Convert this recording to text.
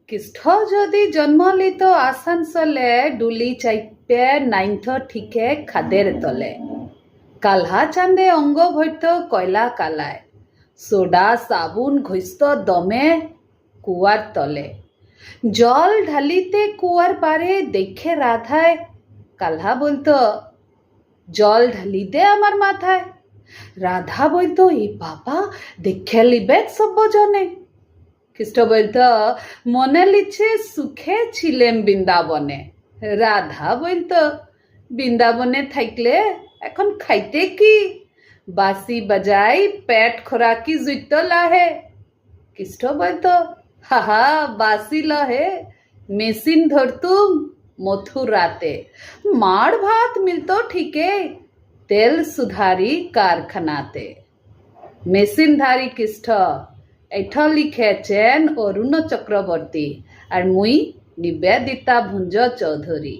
কৃষ্ণ যদি জন্ম লিত আসানসলে ডুলি চাইপে নাইন্থ ঠিকে খাদের তলে কালহা চাঁদে অঙ্গ ভৈত কয়লা কালায় সোডা সাবুন ঘৈস্ত দমে কুয়ার তলে জল ঢালিতে কুয়ার পারে দেখে রাধায় কালহা বলতো জল ঢালি দে আমার মাথায়। রাধা বলতো এ বাবা দেখে লিবে সব্বজনে। কৃষ্ণ বলতো মনে লিছে সুখে ছিলেম বৃন্দাবনে। রাধা বলতো বৃন্দাবনে থাকলে এখন খাইতে কি, বাসি বাজাই পেট খোরাকি জুইত লাহে। কৃষ্ণ বলতো হাহা বাসি লহে মেশিন ধরতুম মথুরাতে, মার ভাত মিলতো ঠিকে তেল সুধারি কারখানাতে। মেশিনধারী কৃষ্ণ এঠ লিখেছেন অরুণ চক্রবর্তী আর মুই নিবেদিতা ভুঞ্জ চৌধুরী।